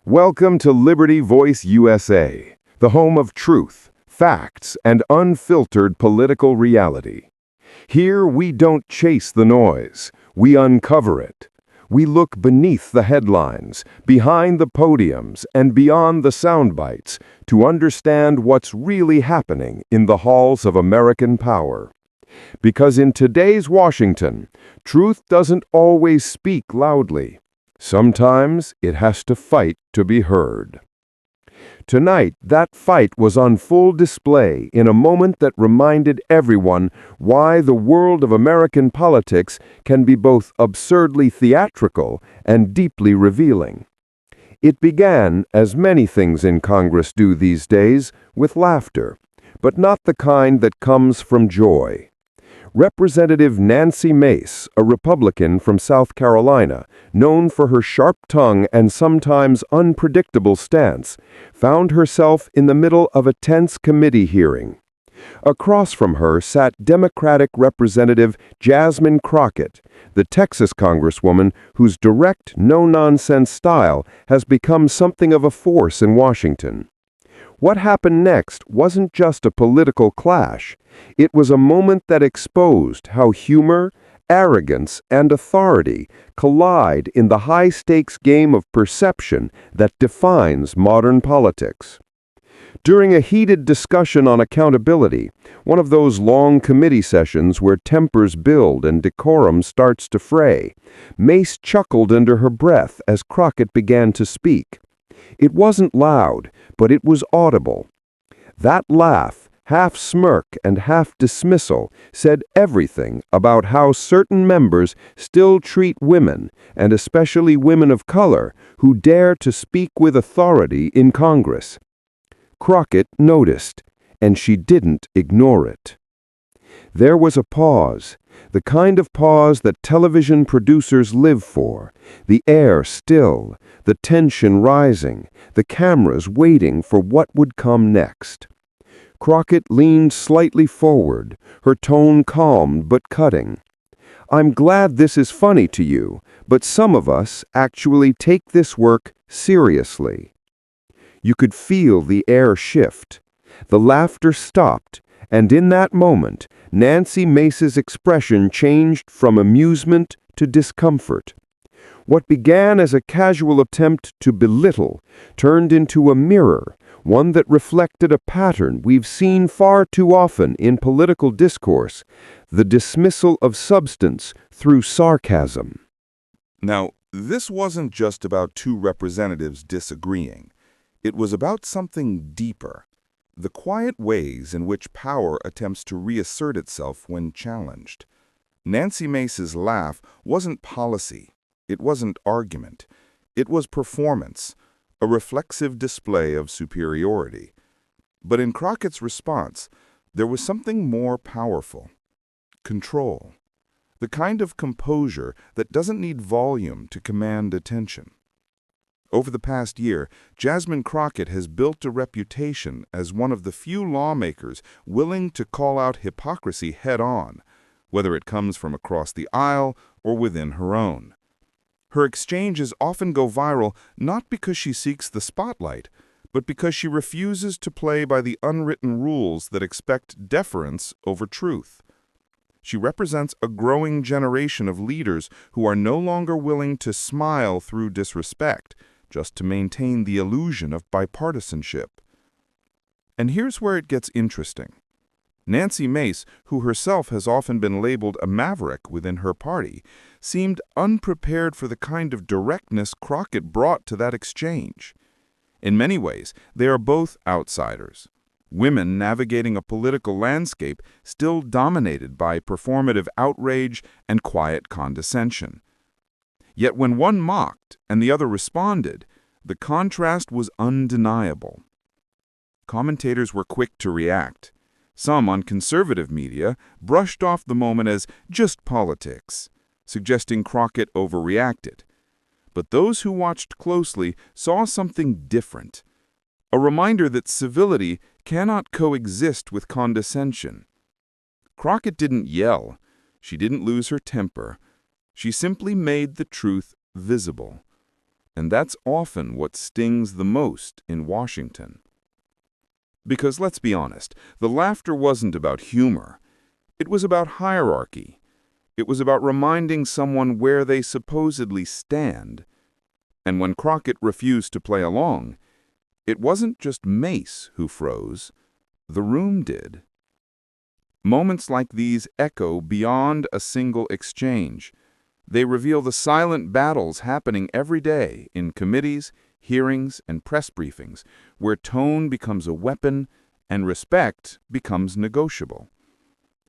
Welcome to Liberty Voice USA, the home of truth, facts, and unfiltered political reality. Here we don't chase the noise, we uncover it. We look beneath the headlines, behind the podiums, and beyond the sound bites to understand what's really happening in the halls of American power. Because in today's Washington, truth doesn't always speak loudly. Sometimes it has to fight to be heard. Tonight, that fight was on full display in a moment that reminded everyone why the world of American politics can be both absurdly theatrical and deeply revealing. It began, as many things in Congress do these days, with laughter, but not the kind that comes from joy. Representative Nancy Mace, a Republican from South Carolina, known for her sharp tongue and sometimes unpredictable stance, found herself in the middle of a tense committee hearing. Across from her sat Democratic Representative Jasmine Crockett, the Texas Congresswoman whose direct, no-nonsense style has become something of a force in Washington. What happened next wasn't just a political clash. It was a moment that exposed how humor, arrogance, and authority collide in the high-stakes game of perception that defines modern politics. During a heated discussion on accountability, one of those long committee sessions where tempers build and decorum starts to fray, Mace chuckled under her breath as Crockett began to speak. It wasn't loud, but it was audible. That laugh, half smirk and half dismissal, said everything about how certain members still treat women, and especially women of color, who dare to speak with authority in Congress. Crockett noticed, and she didn't ignore it. There was a pause, the kind of pause that television producers live for, the air still, the tension rising, the cameras waiting for what would come next. Crockett leaned slightly forward, her tone calm but cutting. "I'm glad this is funny to you, but some of us actually take this work seriously." You could feel the air shift. The laughter stopped, and in that moment, Nancy Mace's expression changed from amusement to discomfort. What began as a casual attempt to belittle turned into a mirror, one that reflected a pattern we've seen far too often in political discourse, the dismissal of substance through sarcasm. Now, this wasn't just about two representatives disagreeing. It was about something deeper. The quiet ways in which power attempts to reassert itself when challenged. Nancy Mace's laugh wasn't policy. It wasn't argument. It was performance, a reflexive display of superiority. But in Crockett's response, there was something more powerful. Control. The kind of composure that doesn't need volume to command attention. Over the past year, Jasmine Crockett has built a reputation as one of the few lawmakers willing to call out hypocrisy head-on, whether it comes from across the aisle or within her own. Her exchanges often go viral not because she seeks the spotlight, but because she refuses to play by the unwritten rules that expect deference over truth. She represents a growing generation of leaders who are no longer willing to smile through disrespect, just to maintain the illusion of bipartisanship. And here's where it gets interesting. Nancy Mace, who herself has often been labeled a maverick within her party, seemed unprepared for the kind of directness Crockett brought to that exchange. In many ways, they are both outsiders. Women navigating a political landscape still dominated by performative outrage and quiet condescension. Yet when one mocked and the other responded, the contrast was undeniable. Commentators were quick to react. Some on conservative media brushed off the moment as just politics, suggesting Crockett overreacted. But those who watched closely saw something different, a reminder that civility cannot coexist with condescension. Crockett didn't yell. She didn't lose her temper. She simply made the truth visible. And that's often what stings the most in Washington. Because let's be honest, the laughter wasn't about humor. It was about hierarchy. It was about reminding someone where they supposedly stand. And when Crockett refused to play along, it wasn't just Mace who froze. The room did. Moments like these echo beyond a single exchange. They reveal the silent battles happening every day in committees, hearings, and press briefings, where tone becomes a weapon and respect becomes negotiable.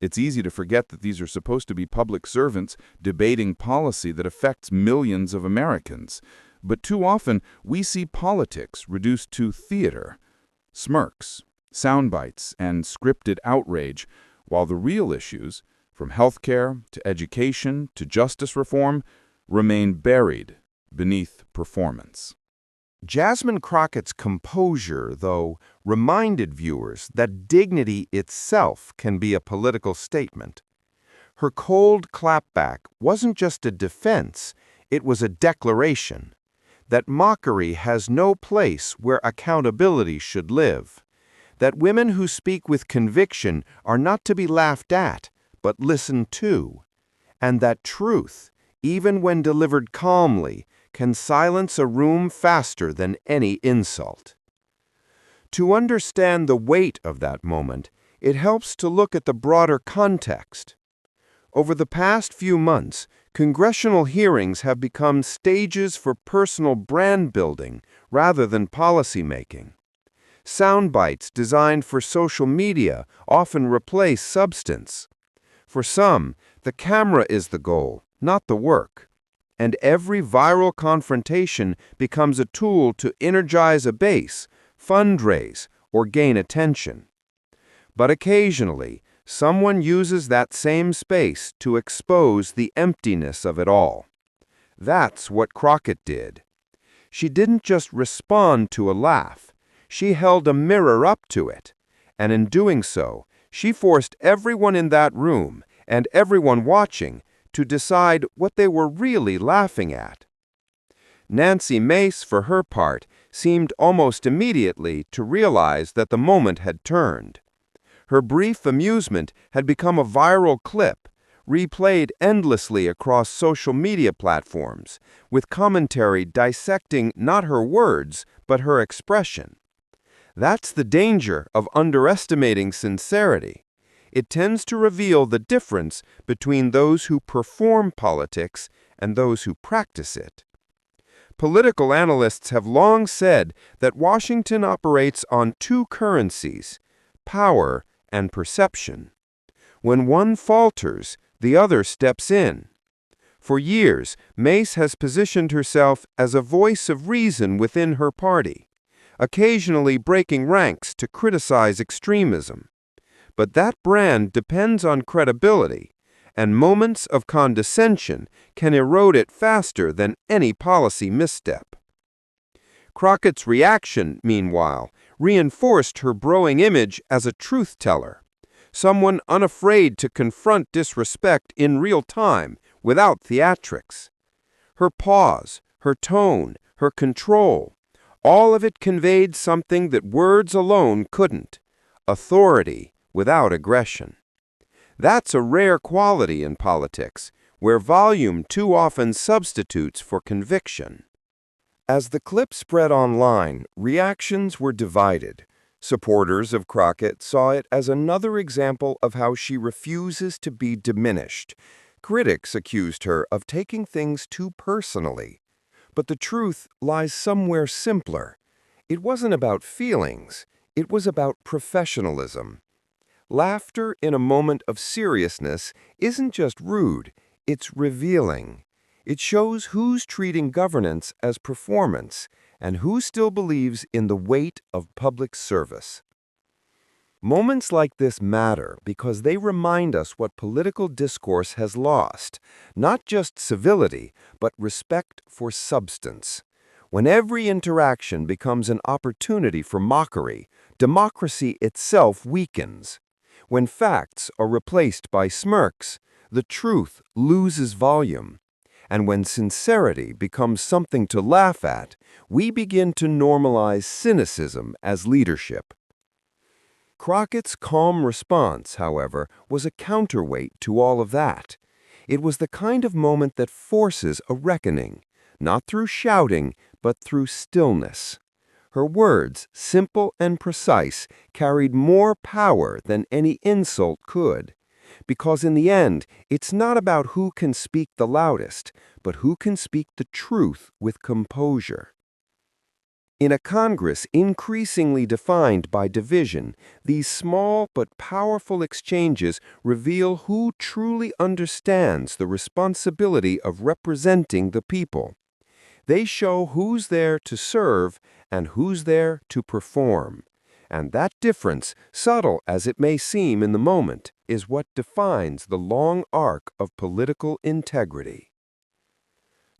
It's easy to forget that these are supposed to be public servants debating policy that affects millions of Americans. But too often, we see politics reduced to theater, smirks, sound bites, and scripted outrage, while the real issues, from healthcare to education to justice reform, remain buried beneath performance. Jasmine Crockett's composure, though, reminded viewers that dignity itself can be a political statement. Her cold clapback wasn't just a defense, it was a declaration that mockery has no place where accountability should live, that women who speak with conviction are not to be laughed at, but listened to, and that truth, even when delivered calmly, can silence a room faster than any insult. To understand the weight of that moment, it helps to look at the broader context. Over the past few months, congressional hearings have become stages for personal brand building rather than policy making. Sound bites designed for social media often replace substance. For some, the camera is the goal, not the work. And every viral confrontation becomes a tool to energize a base, fundraise, or gain attention. But occasionally, someone uses that same space to expose the emptiness of it all. That's what Crockett did. She didn't just respond to a laugh. She held a mirror up to it. And in doing so, she forced everyone in that room and everyone watching to decide what they were really laughing at. Nancy Mace, for her part, seemed almost immediately to realize that the moment had turned. Her brief amusement had become a viral clip, replayed endlessly across social media platforms, with commentary dissecting not her words, but her expression. That's the danger of underestimating sincerity. It tends to reveal the difference between those who perform politics and those who practice it. Political analysts have long said that Washington operates on two currencies, power and perception. When one falters, the other steps in. For years, Mace has positioned herself as a voice of reason within her party, occasionally breaking ranks to criticize extremism. But that brand depends on credibility, and moments of condescension can erode it faster than any policy misstep. Crockett's reaction, meanwhile, reinforced her growing image as a truth-teller, someone unafraid to confront disrespect in real time without theatrics. Her pause, her tone, her control, all of it conveyed something that words alone couldn't: authority without aggression. That's a rare quality in politics, where volume too often substitutes for conviction. As the clip spread online, reactions were divided. Supporters of Crockett saw it as another example of how she refuses to be diminished. Critics accused her of taking things too personally. But the truth lies somewhere simpler. It wasn't about feelings, it was about professionalism. Laughter in a moment of seriousness isn't just rude, it's revealing. It shows who's treating governance as performance and who still believes in the weight of public service. Moments like this matter because they remind us what political discourse has lost, not just civility, but respect for substance. When every interaction becomes an opportunity for mockery, democracy itself weakens. When facts are replaced by smirks, the truth loses volume. And when sincerity becomes something to laugh at, we begin to normalize cynicism as leadership. Crockett's calm response, however, was a counterweight to all of that. It was the kind of moment that forces a reckoning, not through shouting, but through stillness. Her words, simple and precise, carried more power than any insult could. Because in the end, it's not about who can speak the loudest, but who can speak the truth with composure. In a Congress increasingly defined by division, these small but powerful exchanges reveal who truly understands the responsibility of representing the people. They show who's there to serve and who's there to perform. And that difference, subtle as it may seem in the moment, is what defines the long arc of political integrity.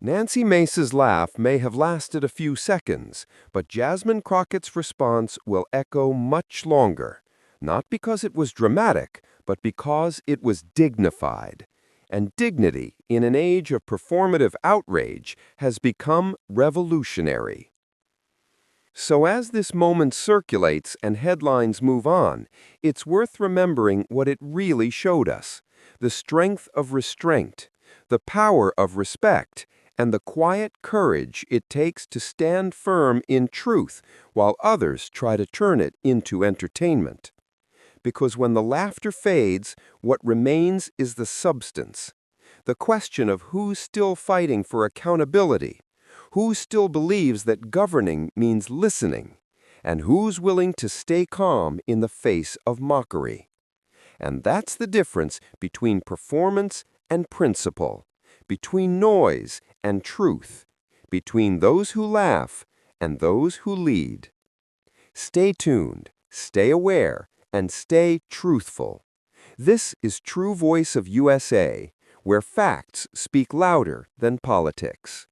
Nancy Mace's laugh may have lasted a few seconds, but Jasmine Crockett's response will echo much longer, not because it was dramatic, but because it was dignified. And dignity, in an age of performative outrage, has become revolutionary. So as this moment circulates and headlines move on, it's worth remembering what it really showed us: the strength of restraint, the power of respect, and the quiet courage it takes to stand firm in truth while others try to turn it into entertainment. Because when the laughter fades, what remains is the substance. The question of who's still fighting for accountability, who still believes that governing means listening, and who's willing to stay calm in the face of mockery. And that's the difference between performance and principle, between noise and truth, between those who laugh and those who lead. Stay tuned, stay aware, and stay truthful. This is True Voice of USA, where facts speak louder than politics.